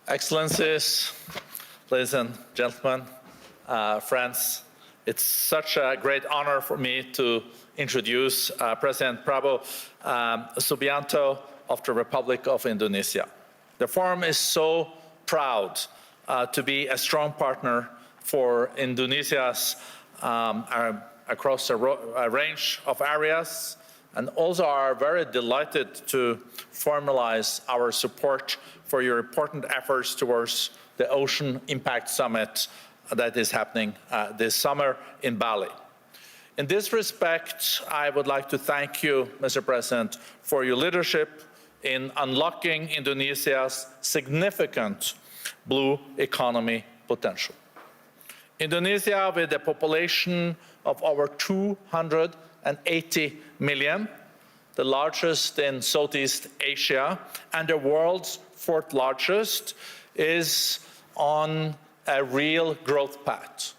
Excellencies, ladies and gentlemen, friends, it's such a great honor for me to introduce President Prabowo Subianto of the Republic of Indonesia. The Forum is so proud to be a strong partner for Indonesia's across a range of areas, and also are very delighted to formalize our support for your important efforts towards the Ocean Impact Summit that is happening this summer in Bali. In this respect, I would like to thank you, Mr. President, for your leadership in unlocking Indonesia's significant blue economy potential. Indonesia, with a population of over 280 million, the largest in Southeast Asia and the world's fourth largest, is on a real growth path.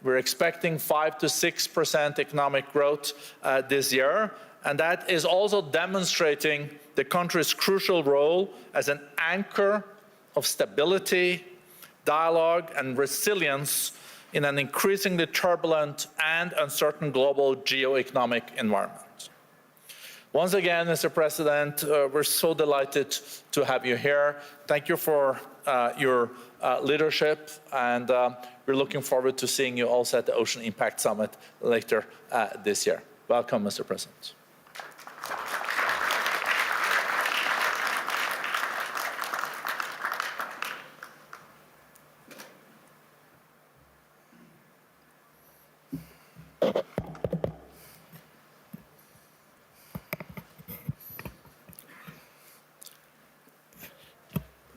We're expecting 5 to 6% economic growth this year, and that is also demonstrating the country's crucial role as an anchor of stability, dialogue, and resilience in an increasingly turbulent and uncertain global geo-economic environment. Once again, Mr. President, we're so delighted to have you here. Thank you for your leadership, and we're looking forward to seeing you also at the Ocean Impact Summit later this year. Welcome, Mr. President.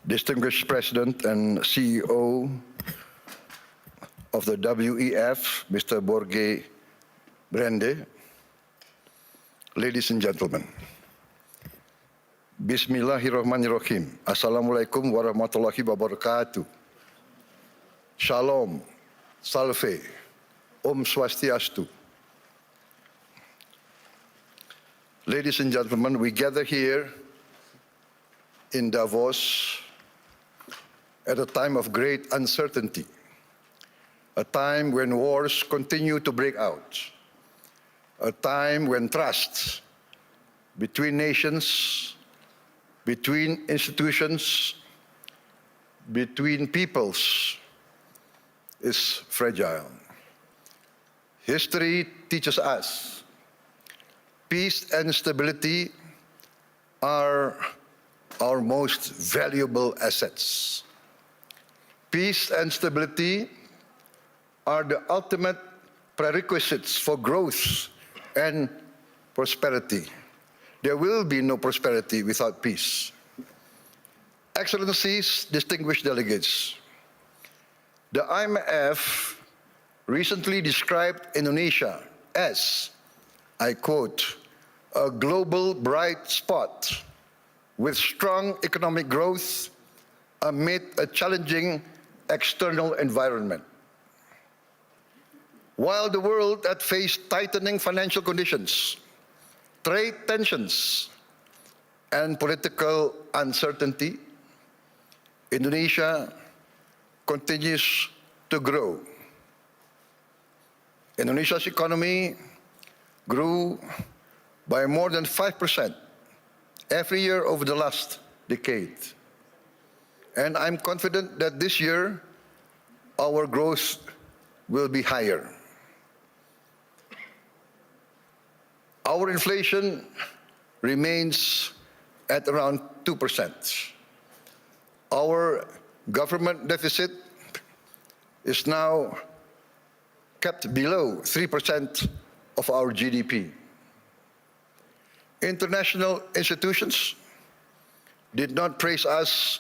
Distinguished President and CEO of the WEF, Mr. Børge, Brende, ladies and gentlemen, Bismillahirrahmanirrahim. Assalamualaikum warahmatullahi wabarakatuh. Shalom, Salve, Om Swastiastu. Ladies and gentlemen, we gather here in Davos at a time of great uncertainty, a time when wars continue to break out, a time when trust between nations, between institutions, between peoples is fragile. History teaches us peace and stability are our most valuable assets. Peace and stability are the ultimate prerequisites for growth and prosperity. There will be no prosperity without peace. Excellencies, distinguished delegates, the IMF recently described Indonesia as, I quote, a global bright spot with strong economic growth amid a challenging external environment. While the world had faced tightening financial conditions, trade tensions, and political uncertainty, Indonesia continues to grow. Indonesia's economy grew by more than 5% every year over the last decade. And I'm confident that this year, our growth will be higher. Our inflation remains at around 2%. Our government deficit is now kept below 3% of our GDP. International institutions did not praise us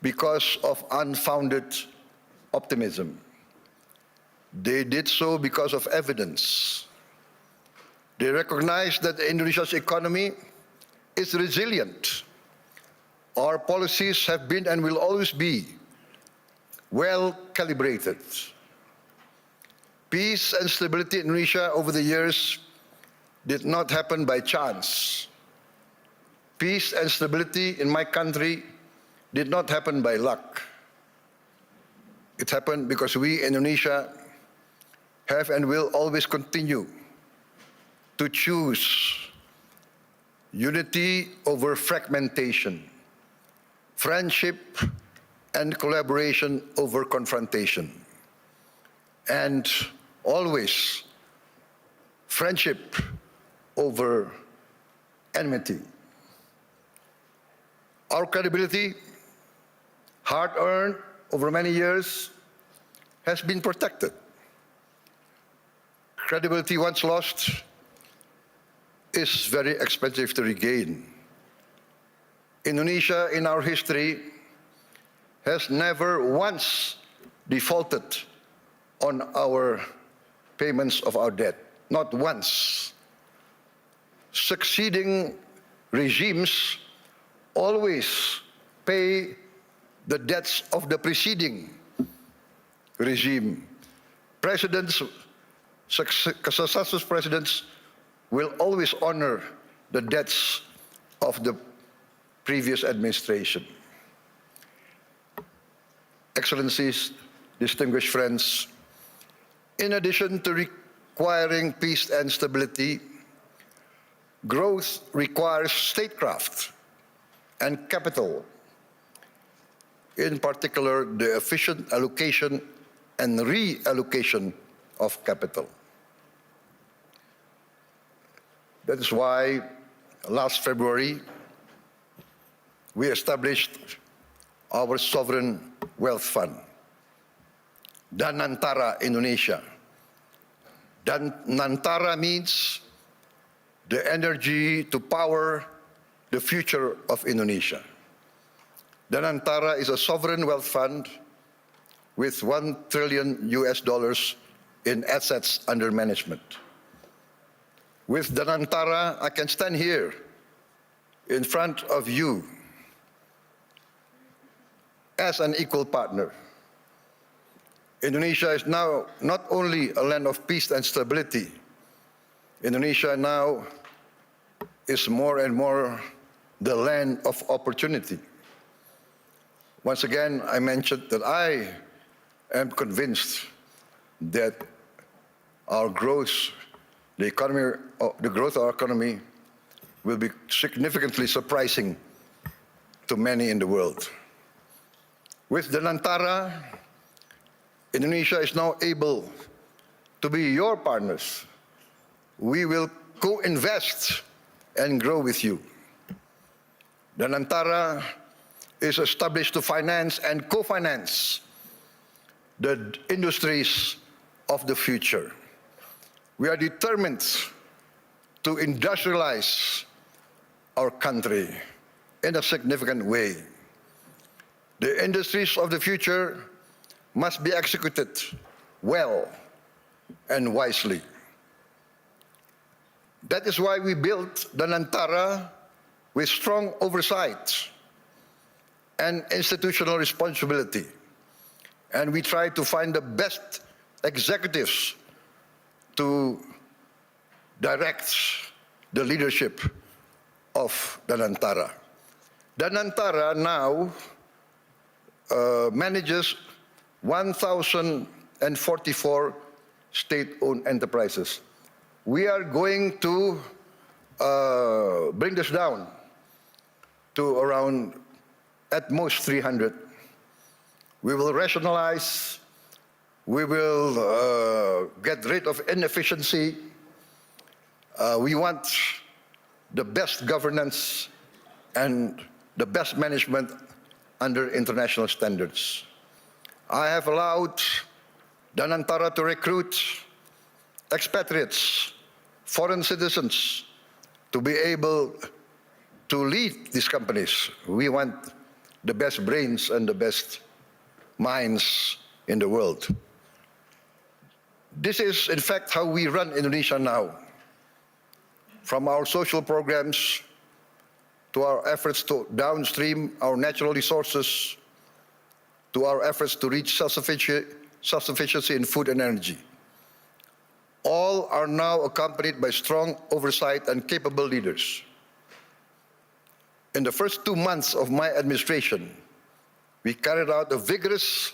because of unfounded optimism. They did so because of evidence. They recognize that Indonesia's economy is resilient. Our policies have been and will always be well calibrated. Peace and stability in Indonesia over the years did not happen by chance. Peace and stability in my country did not happen by luck. It happened because we, Indonesia, have and will always continue to choose unity over fragmentation, friendship and collaboration over confrontation, and always friendship over enmity. Our credibility, hard-earned over many years, has been protected. Credibility once lost is very expensive to regain. Indonesia, in our history, has never once defaulted on our payments of our debt, not once. Succeeding regimes always pay the debts of the preceding regime. Presidents, successive presidents will always honor the debts of the previous administration. Excellencies, distinguished friends, in addition to requiring peace and stability, growth requires statecraft and capital, in particular the efficient allocation and reallocation of capital. That is why last February we established our sovereign wealth fund, Danantara Indonesia. Danantara means the energy to power the future of Indonesia. Danantara is a sovereign wealth fund with $1 trillion in assets under management. With Danantara, I can stand here in front of you as an equal partner. Indonesia is now not only a land of peace and stability. Indonesia now is more and more the land of opportunity. Once again, I mentioned that I am convinced that our growth, the growth of our economy will be significantly surprising to many in the world. With Danantara, Indonesia is now able to be your partners. We will co-invest and grow with you. Danantara is established to finance and co-finance the industries of the future. We are determined to industrialize our country in a significant way. The industries of the future must be executed well and wisely. That is why we built Danantara with strong oversight and institutional responsibility. And we try to find the best executives to direct the leadership of Danantara. Danantara now manages 1,044 state-owned enterprises. We are going to bring this down to around at most 300. We will rationalize, we will get rid of inefficiency. We want the best governance and the best management under international standards. I have allowed Danantara to recruit expatriates, foreign citizens, to be able to lead these companies. We want the best brains and the best minds in the world. This is, in fact, how we run Indonesia now. From our social programs to our efforts to downstream our natural resources, to our efforts to reach self-sufficiency in food and energy. All are now accompanied by strong oversight and capable leaders. In the first 2 months of my administration, we carried out a vigorous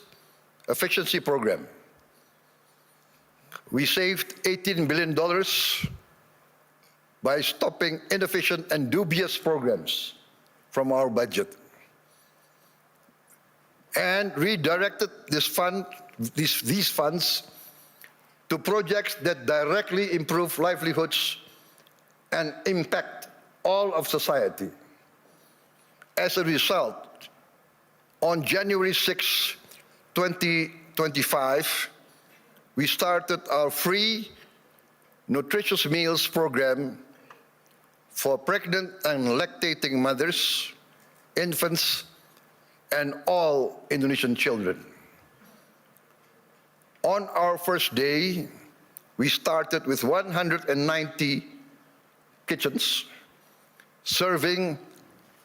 efficiency program. We saved $18 billion by stopping inefficient and dubious programs from our budget and redirected these funds to projects that directly improve livelihoods and impact all of society. As a result, on January 6, 2025, we started our free nutritious meals program for pregnant and lactating mothers, infants, and all Indonesian children. On our first day, we started with 190 kitchens, serving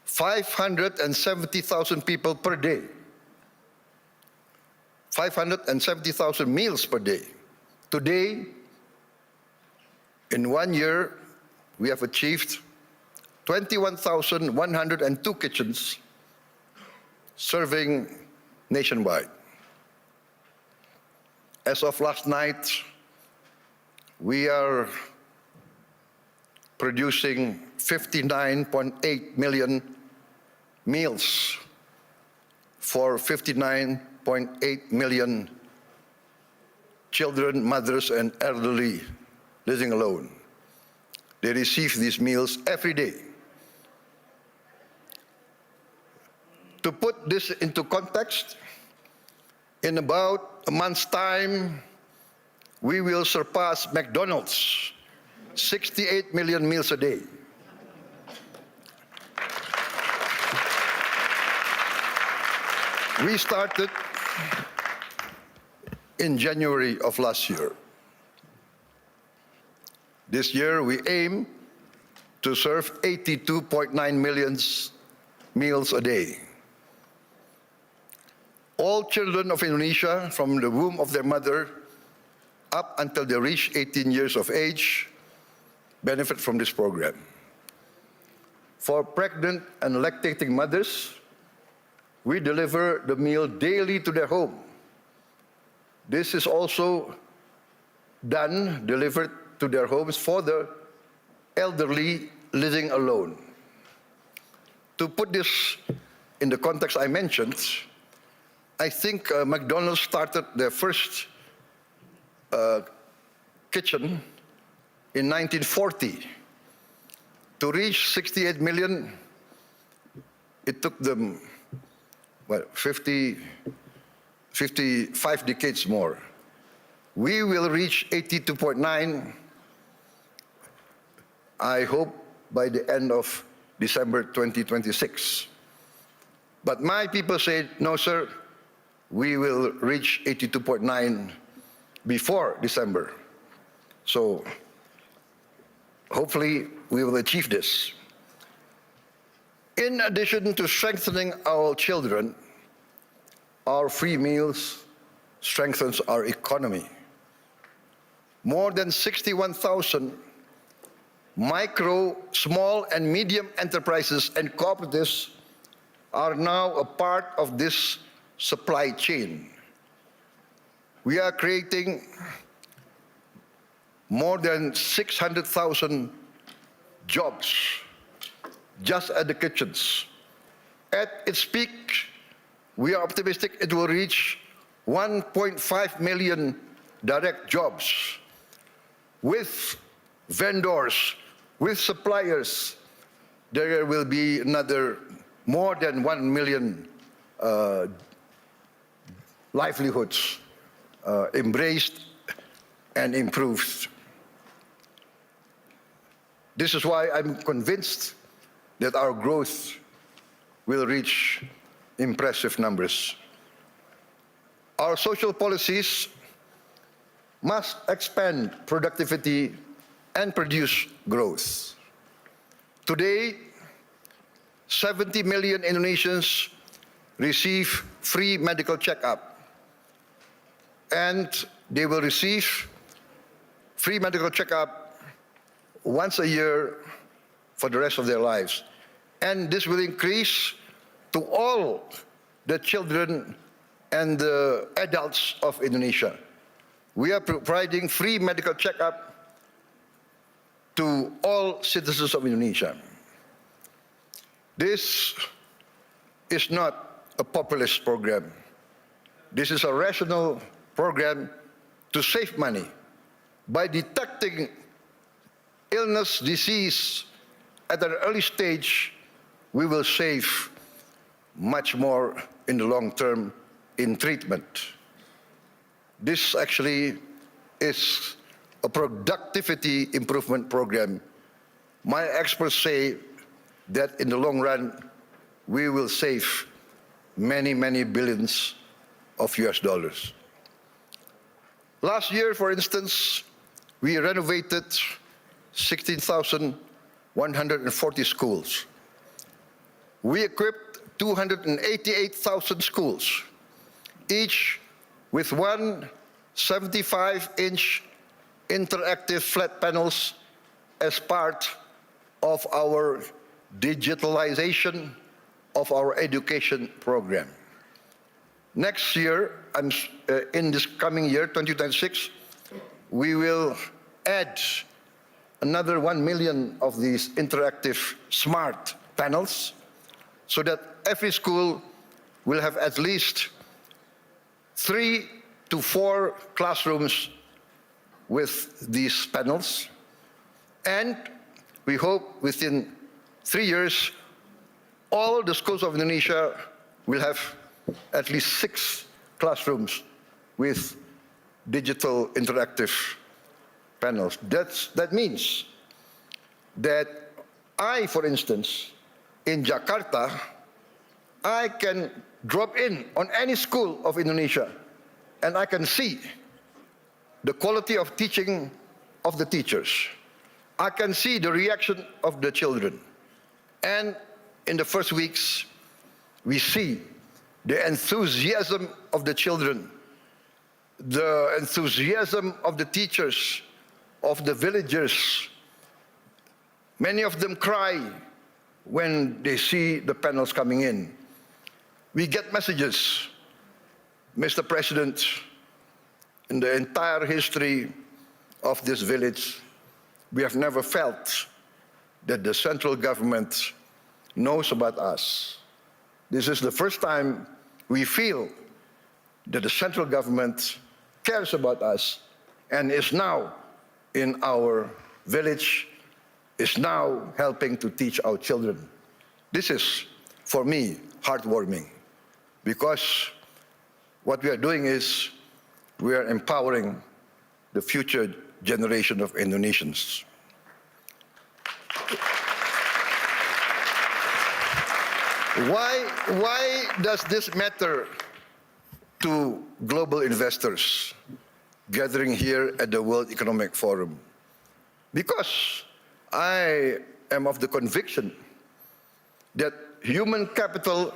570,000 people per day. 570,000 meals per day. Today, in 1 year, we have achieved 21,102 kitchens serving nationwide. As of last night, we are producing 59.8 million meals for 59.8 million children, mothers, and elderly living alone. They receive these meals every day. To put this into context, in about a month's time, we will surpass McDonald's, 68 million meals a day. We started in January of last year. This year, we aim to serve 82.9 million meals a day. All children of Indonesia, from the womb of their mother up until they reach 18 years of age, benefit from this program. For pregnant and lactating mothers, we deliver the meal daily to their home. This is also delivered to their homes for the elderly living alone. To put this in the context I mentioned, I think McDonald's started their first kitchen in 1940. To reach 68 million, it took them, 55 decades more. We will reach 82.9, I hope, by the end of December 2026. But my people say, no, sir, we will reach 82.9 before December. So hopefully we will achieve this. In addition to strengthening our children, our free meals strengthens our economy. More than 61,000 micro, small, and medium enterprises and cooperatives are now a part of this supply chain. We are creating more than 600,000 jobs just at the kitchens. At its peak, we are optimistic it will reach 1.5 million direct jobs with vendors, with suppliers. There will be another more than 1 million livelihoods embraced and improved. This is why I'm convinced that our growth will reach impressive numbers. Our social policies must expand productivity and produce growth. Today, 70 million Indonesians receive free medical checkup, and they will receive free medical checkup once a year for the rest of their lives. And this will increase to all the children and the adults of Indonesia. We are providing free medical checkup to all citizens of Indonesia. This is not a populist program. This is a rational program to save money. By detecting illness, disease at an early stage, we will save much more in the long term in treatment. This actually is a productivity improvement program. My experts say that in the long run, we will save many, many billions of US dollars. Last year, for instance, we renovated 16,140 schools. We equipped 288,000 schools, each with one 75-inch interactive flat panels as part of our digitalization of our education program. Next year, in this coming year, 2026, we will add another 1 million of these interactive smart panels so that every school will have at least 3 to 4 classrooms with these panels. And we hope within 3 years, all the schools of Indonesia will have at least 6 classrooms with digital interactive panels. That means that I, for instance, in Jakarta, I can drop in on any school of Indonesia and I can see the quality of teaching of the teachers. I can see the reaction of the children. And in the first weeks, we see the enthusiasm of the children, the enthusiasm of the teachers, of the villagers. Many of them cry when they see the panels coming in. We get messages, Mr. President, in the entire history of this village, we have never felt that the central government knows about us. This is the first time we feel that the central government cares about us and is now in our village, is now helping to teach our children. This is, for me, heartwarming, because what we are doing is we are empowering the future generation of Indonesians. Why does this matter to global investors gathering here at the World Economic Forum? Because I am of the conviction that human capital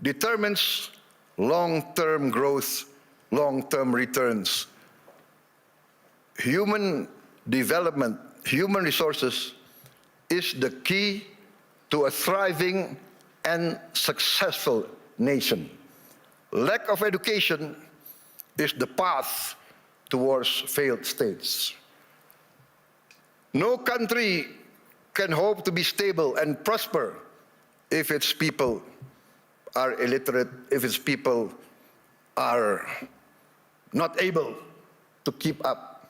determines long-term growth, long-term returns. Human development, human resources is the key to a thriving and successful nation. Lack of education is the path towards failed states. No country can hope to be stable and prosper if its people are illiterate, if its people are not able to keep up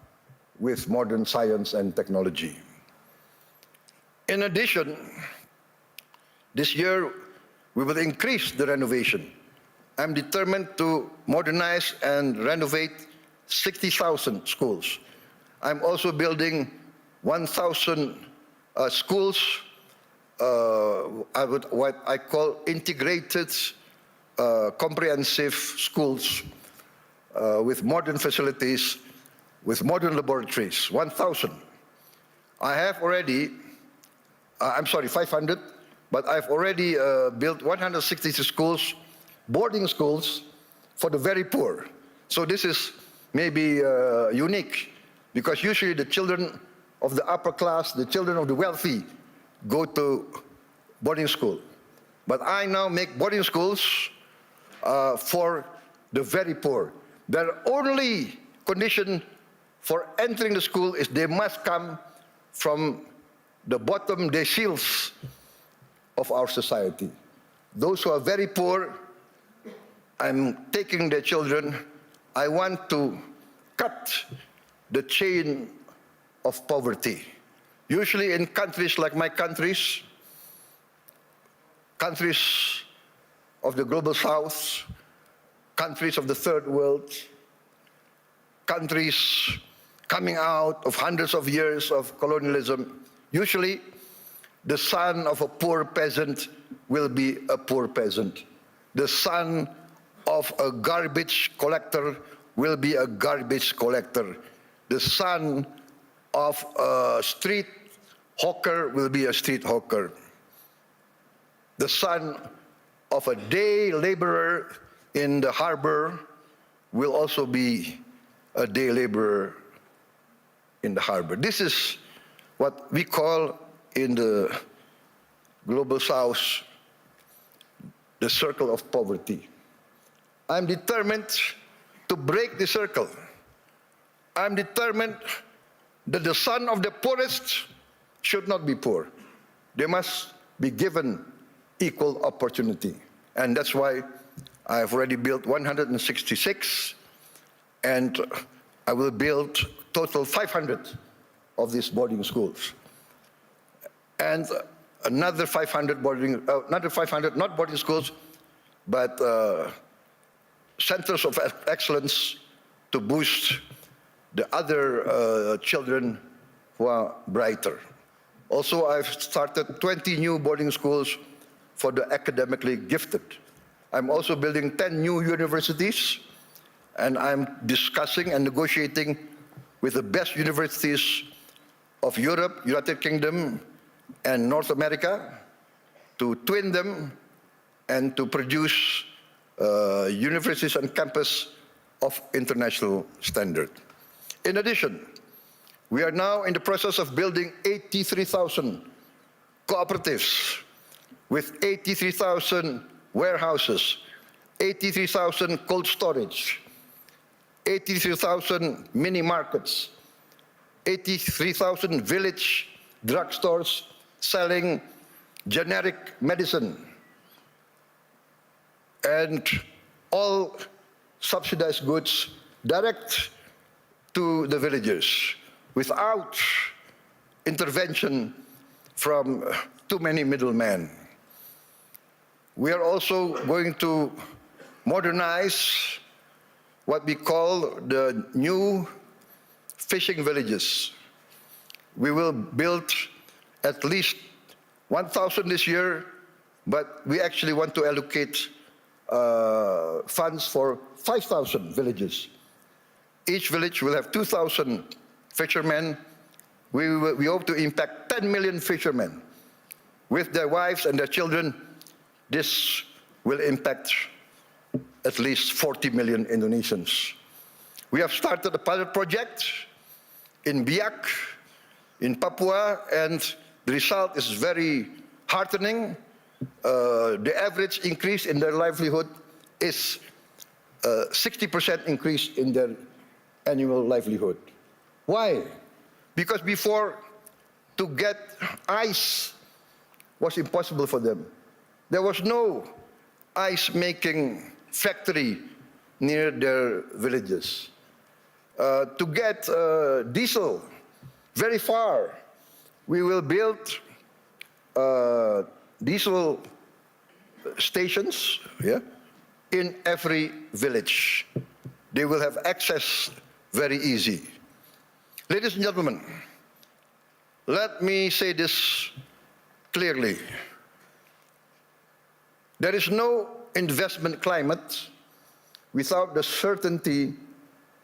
with modern science and technology. In addition, this year we will increase the renovation. I'm determined to modernize and renovate 60,000 schools. I'm also building 1,000 schools, what I call integrated, comprehensive schools with modern facilities, with modern laboratories, 1,000. I have already, 500, but I've already built 160 schools, boarding schools for the very poor. So this is maybe unique, because usually the children of the upper class, the children of the wealthy, go to boarding school. But I now make boarding schools for the very poor. Their only condition for entering the school is they must come from the bottom deciles of our society. Those who are very poor, I'm taking their children. I want to cut the chain of poverty. Usually in countries like my countries of the global south, countries of the third world, countries coming out of hundreds of years of colonialism, usually the son of a poor peasant will be a poor peasant. The son of a garbage collector will be a garbage collector. The son of a street hawker will be a street hawker. The son of a day laborer in the harbor will also be a day laborer in the harbor. This is what we call in the global south the circle of poverty. I'm determined to break the circle. I'm determined that the son of the poorest should not be poor. They must be given equal opportunity. And that's why I've already built 166, and I will build total 500 of these boarding schools. And another 500 not boarding schools, but centers of excellence to boost the other children who are brighter. Also, I've started 20 new boarding schools for the academically gifted. I'm also building 10 new universities, and I'm discussing and negotiating with the best universities of Europe, United Kingdom, and North America to twin them and to produce universities and campus of international standard. In addition, we are now in the process of building 83,000 cooperatives with 83,000 warehouses, 83,000 cold storage, 83,000 mini markets, 83,000 village drugstores selling generic medicine, and all subsidized goods direct to the villagers without intervention from too many middlemen. We are also going to modernize what we call the new fishing villages. We will build at least 1,000 this year, but we actually want to allocate funds for 5,000 villages. Each village will have 2,000 fishermen. We hope to impact 10 million fishermen. With their wives and their children, this will impact at least 40 million Indonesians. We have started a pilot project in Biak, in Papua, and the result is very heartening. The average increase in their livelihood is 60% increase in their annual livelihood. Why? Because before, to get ice was impossible for them. There was no ice-making factory near their villages. To get diesel very far, we will build diesel stations in every village. They will have access very easy. Ladies and gentlemen, let me say this clearly. There is no investment climate without the certainty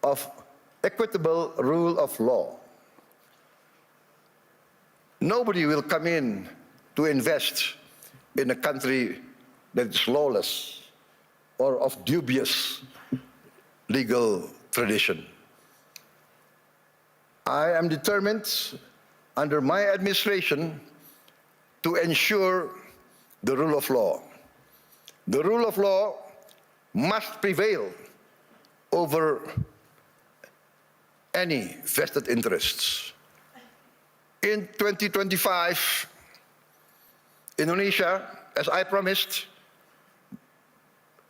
of equitable rule of law. Nobody will come in to invest in a country that is lawless or of dubious legal tradition. I am determined, under my administration, to ensure the rule of law. The rule of law must prevail over any vested interests. In 2025, Indonesia, as I promised,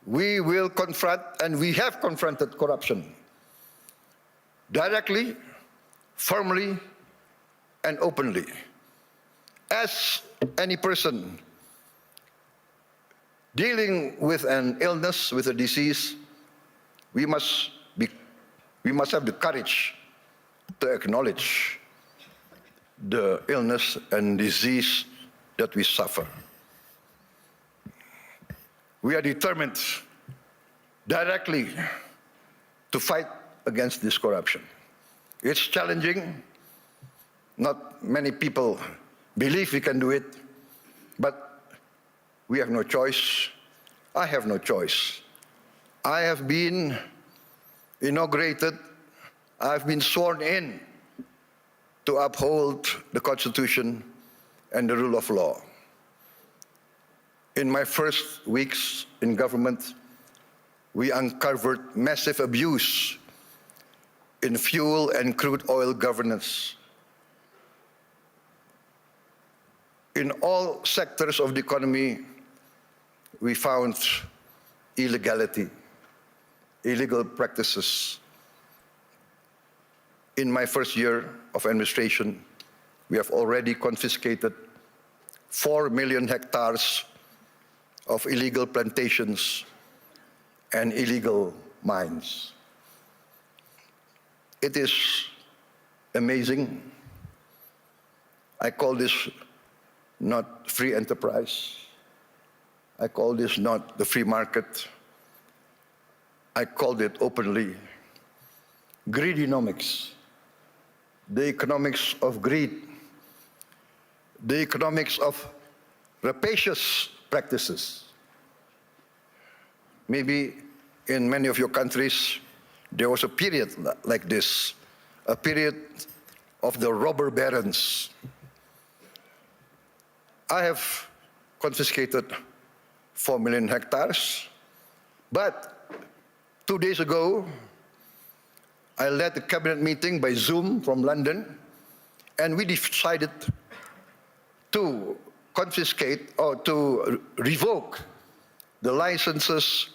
we will confront, and we have confronted corruption directly, firmly, and openly. As any person dealing with an illness, with a disease, we must have the courage to acknowledge the illness and disease that we suffer. We are determined directly to fight against this corruption. It's challenging. Not many people believe we can do it, but we have no choice. I have no choice. I have been inaugurated, I've been sworn in to uphold the Constitution and the rule of law. In my first weeks in government, we uncovered massive abuse in fuel and crude oil governance. In all sectors of the economy, we found illegality, illegal practices. In my first year of administration, we have already confiscated 4 million hectares of illegal plantations and illegal mines. It is amazing. I call this not free enterprise. I call this not the free market. I called it openly greedonomics, the economics of greed, the economics of rapacious practices. Maybe in many of your countries, there was a period like this, a period of the robber barons. I have confiscated 4 million hectares, but 2 days ago, I led a cabinet meeting by Zoom from London, and we decided to confiscate or to revoke the licenses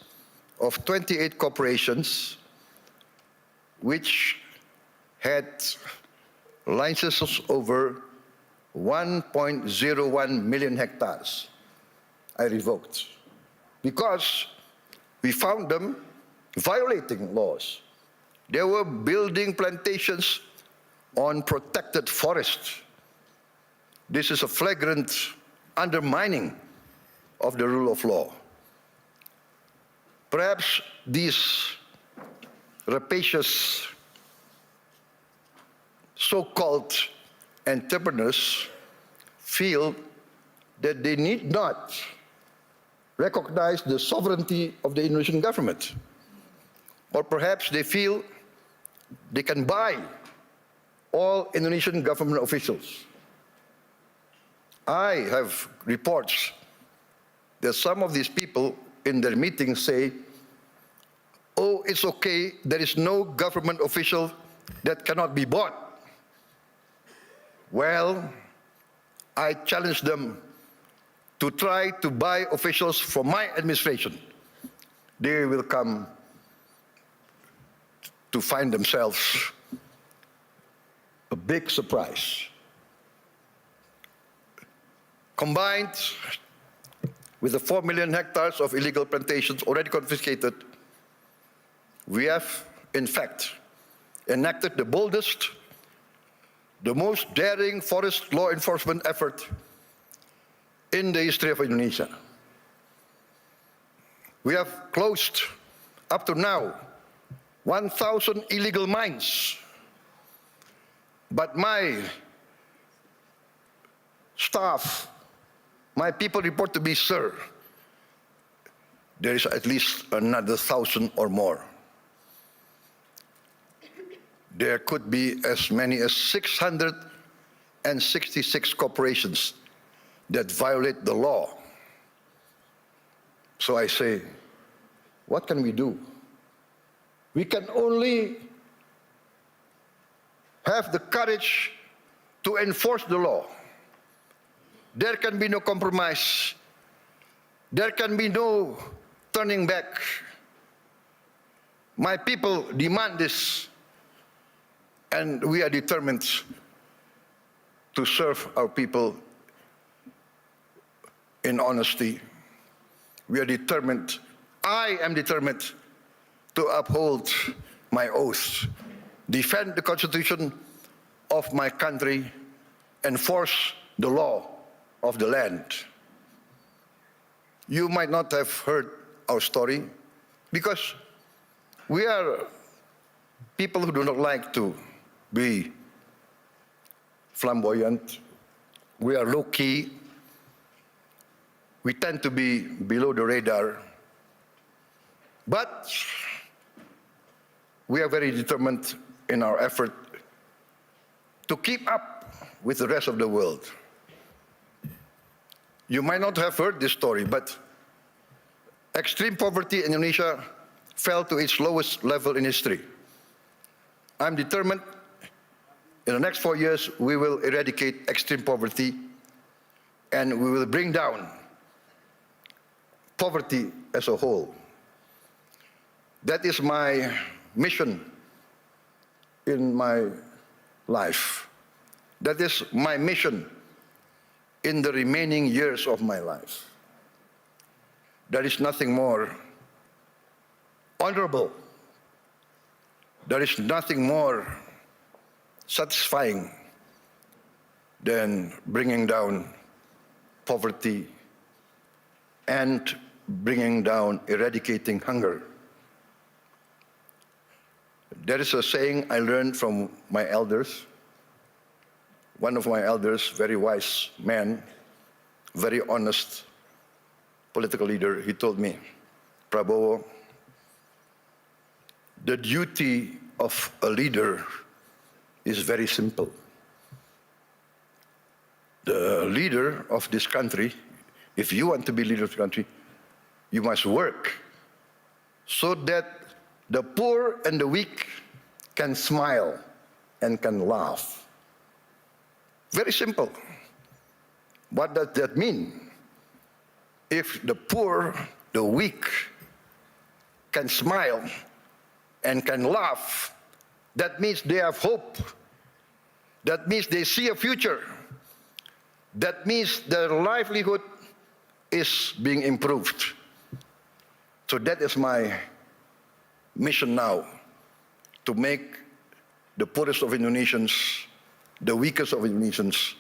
of 28 corporations which had licenses over 1.01 million hectares. I revoked because we found them violating laws. They were building plantations on protected forests. This is a flagrant undermining of the rule of law. Perhaps these rapacious so-called entrepreneurs feel that they need not recognize the sovereignty of the Indonesian government. Or perhaps they feel they can buy all Indonesian government officials. I have reports that some of these people in their meetings say, oh, it's okay, there is no government official that cannot be bought. Well, I challenge them to try to buy officials from my administration. They will come to find themselves a big surprise. Combined with the 4 million hectares of illegal plantations already confiscated, we have, in fact, enacted the boldest, the most daring forest law enforcement effort in the history of Indonesia. We have closed, up to now, 1,000 illegal mines. But my staff, my people report to me, sir, there is at least another 1,000 or more. There could be as many as 666 corporations that violate the law. So So I say, what can we do? We can only have the courage to enforce the law. There can be no compromise. There can be no turning back. My people demand this, and we are determined to serve our people in honesty. We are determined, I am determined to uphold my oath, defend the Constitution of my country, enforce the law of the land. You might not have heard our story because we are people who do not like to be flamboyant. We are low-key. We tend to be below the radar. But we are very determined in our effort to keep up with the rest of the world. You might not have heard this story, but extreme poverty in Indonesia fell to its lowest level in history. I'm determined in the next 4 years we will eradicate extreme poverty and we will bring down poverty as a whole. That is my mission in my life. That is my mission in the remaining years of my life. There is nothing more honorable. There is nothing more satisfying than bringing down poverty and bringing down, eradicating hunger. There is a saying I learned from my elders. One of my elders, very wise man, very honest political leader, he told me, Prabowo, the duty of a leader is very simple. The leader of this country, if you want to be leader of the country, you must work so that the poor and the weak can smile and can laugh. Very simple. What does that mean? If the poor, the weak, can smile and can laugh, that means they have hope. That means they see a future. That means their livelihood is being improved. So that is my mission now, to make the poorest of Indonesians, the weakest of Indonesians,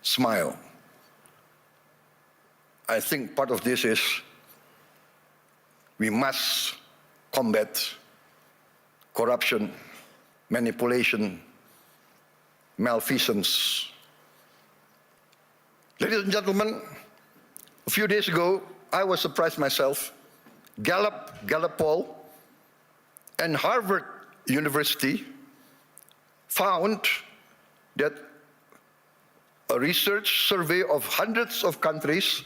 smile. I think part of this is we must combat corruption, manipulation, malfeasance. Ladies and gentlemen, a few days ago, I was surprised myself. Gallup poll and Harvard University found that a research survey of hundreds of countries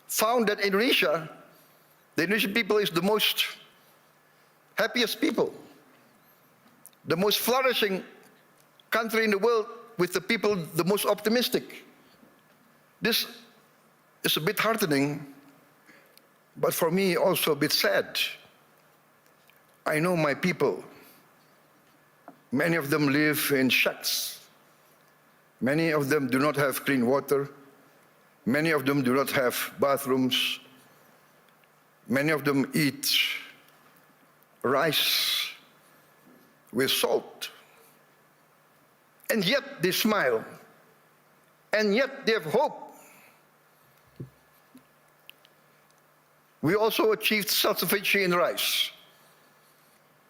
found that Indonesia, the Indonesian people is the most happiest people, the most flourishing country in the world with the people the most optimistic. This is a bit heartening, but for me also a bit sad. I know my people. Many of them live in shacks. Many of them do not have clean water. Many of them do not have bathrooms. Many of them eat rice with salt. And yet they smile. And yet they have hope. We also achieved self-sufficiency in rice.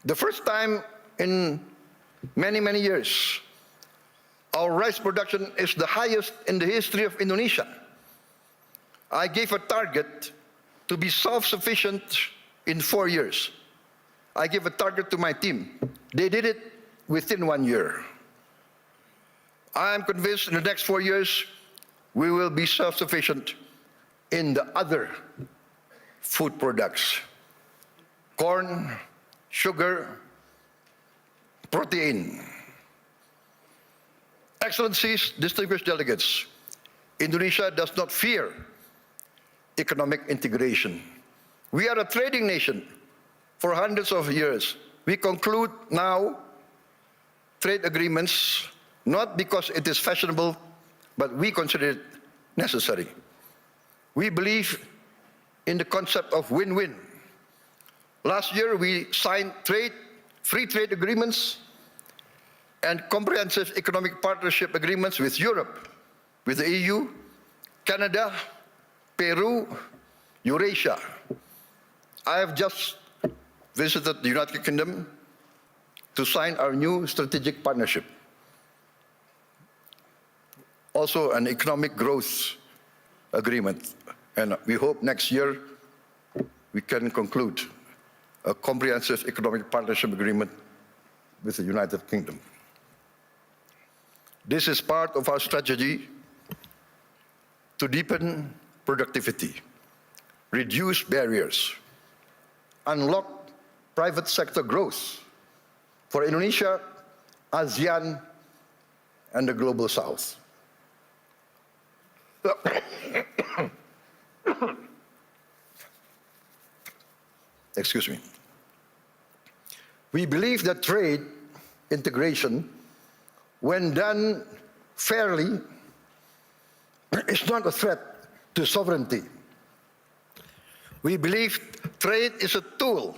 The first time in many, many years, our rice production is the highest in the history of Indonesia. I gave a target to be self-sufficient in 4 years. I gave a target to my team. They did it within 1 year. I am convinced in the next 4 years, we will be self-sufficient in the other food products, corn, sugar, protein. Excellencies, distinguished delegates, Indonesia does not fear economic integration. We are a trading nation for hundreds of years. We conclude now trade agreements not because it is fashionable, but we consider it necessary. We believe in the concept of win-win. Last year, we signed free trade agreements and comprehensive economic partnership agreements with Europe, with the EU, Canada, Peru, Eurasia. I have just visited the United Kingdom to sign our new strategic partnership. Also an economic growth agreement. And we hope next year we can conclude a comprehensive economic partnership agreement with the United Kingdom. This is part of our strategy to deepen productivity, reduce barriers, unlock private sector growth for Indonesia, ASEAN, and the Global South. Excuse me. We believe that trade integration, when done fairly, is not a threat to sovereignty. We believe trade is a tool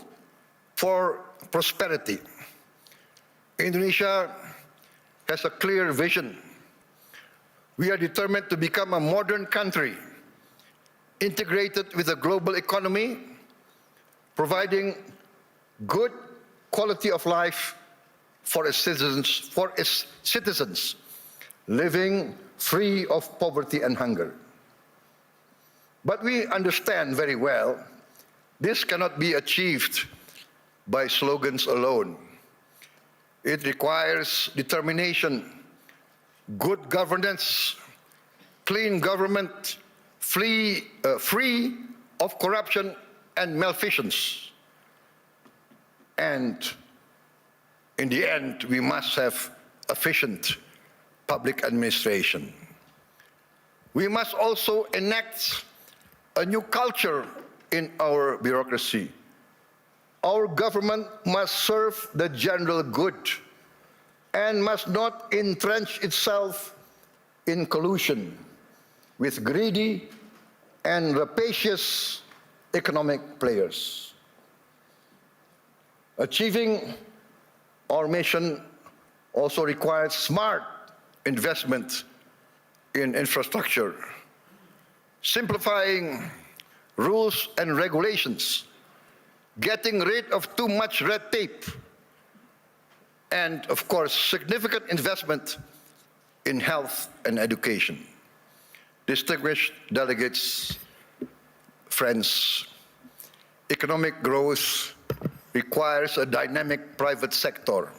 for prosperity. Indonesia has a clear vision. We are determined to become a modern country, integrated with the global economy, providing good quality of life for its citizens, living free of poverty and hunger. But we understand very well this cannot be achieved by slogans alone. It requires determination, good governance, clean government, free of corruption and malfeasance. And in the end, we must have efficient public administration. We must also enact a new culture in our bureaucracy. Our government must serve the general good and must not entrench itself in collusion with greedy and rapacious economic players. Achieving our mission also requires smart investment in infrastructure, simplifying rules and regulations, getting rid of too much red tape, and of course, significant investment in health and education. Distinguished delegates, friends, economic growth requires a dynamic private sector.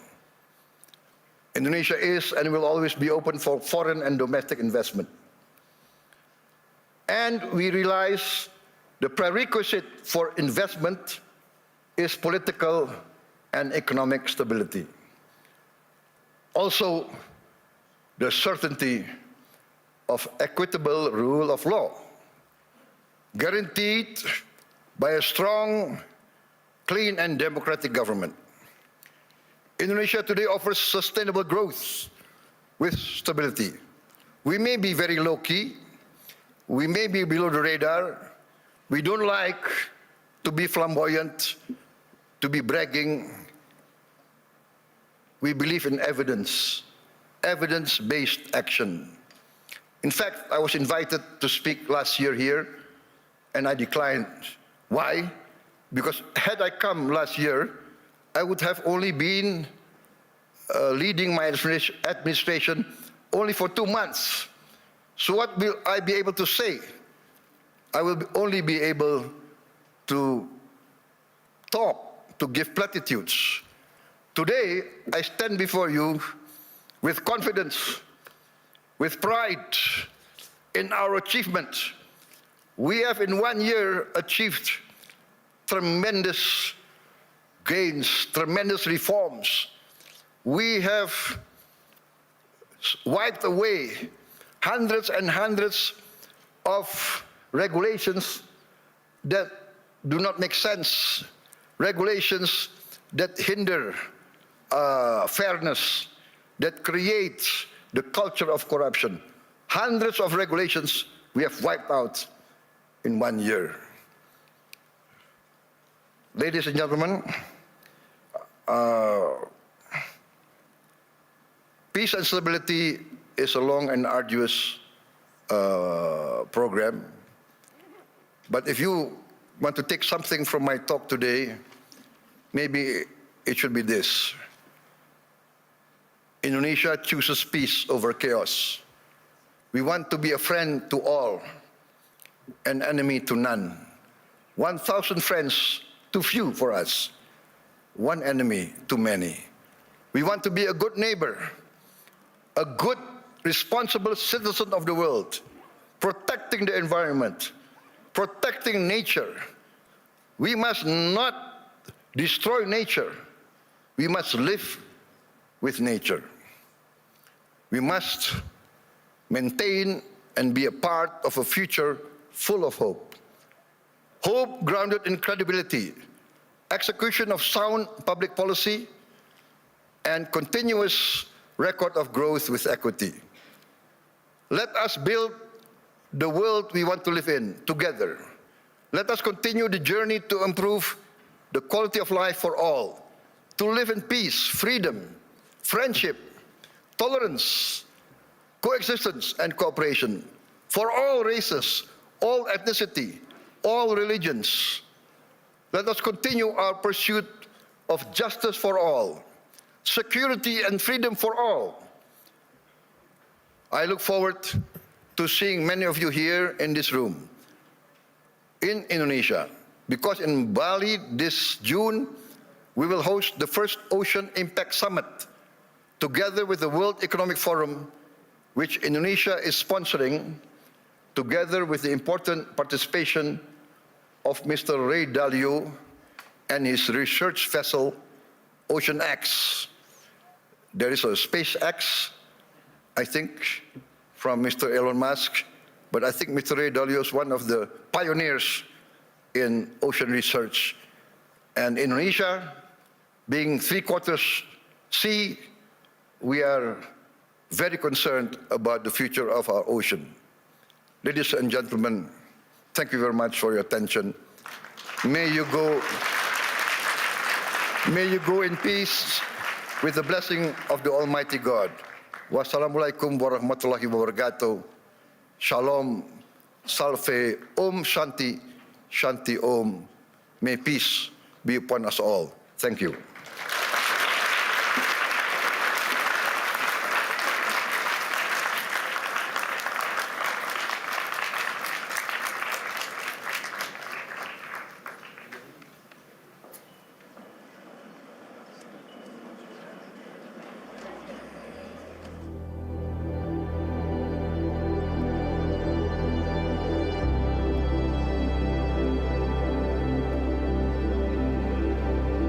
Indonesia is and will always be open for foreign and domestic investment. And we realize the prerequisite for investment is political and economic stability. Also, the certainty of equitable rule of law, guaranteed by a strong, clean and democratic government. Indonesia today offers sustainable growth with stability. We may be very low-key, we may be below the radar, we don't like to be flamboyant, to be bragging. We believe in evidence, evidence-based action. In fact, I was invited to speak last year here, and I declined. Why? Because had I come last year, I would have only been leading my administration only for 2 months. So what will I be able to say? I will only be able to talk, to give platitudes. Today, I stand before you with confidence, with pride in our achievement. We have in 1 year achieved tremendous gains, tremendous reforms. We have wiped away hundreds and hundreds of regulations that do not make sense, regulations that hinder fairness, that create the culture of corruption. Hundreds of regulations we have wiped out in 1 year. Ladies and gentlemen, peace and stability is a long and arduous program. But if you want to take something from my talk today, maybe it should be this. Indonesia chooses peace over chaos. We want to be a friend to all, an enemy to none. 1,000 friends too few for us, one enemy too many. We want to be a good neighbor, a good, responsible citizen of the world, protecting the environment, protecting nature. We must not destroy nature. We must live with nature. We must maintain and be a part of a future full of hope. Hope grounded in credibility, execution of sound public policy, and continuous record of growth with equity. Let us build the world we want to live in together. Let us continue the journey to improve the quality of life for all, to live in peace, freedom, friendship, tolerance, coexistence, and cooperation for all races, all ethnicity, all religions. Let us continue our pursuit of justice for all, security and freedom for all. I look forward to seeing many of you here in this room, in Indonesia, because in Bali this June, we will host the first Ocean Impact Summit, together with the World Economic Forum, which Indonesia is sponsoring, together with the important participation of Mr. Ray Dalio and his research vessel, Ocean X. There is a SpaceX, I think, from Mr. Elon Musk, but I think Mr. Ray Dalio is one of the pioneers in ocean research. And Indonesia, being 3/4 sea, we are very concerned about the future of our ocean. Ladies and gentlemen, thank you very much for your attention. May you go in peace with the blessing of the Almighty God. Wassalamualaikum warahmatullahi wabarakatuh. Shalom, salve, Om Shanti, Shanti Om. May peace be upon us all. Thank you.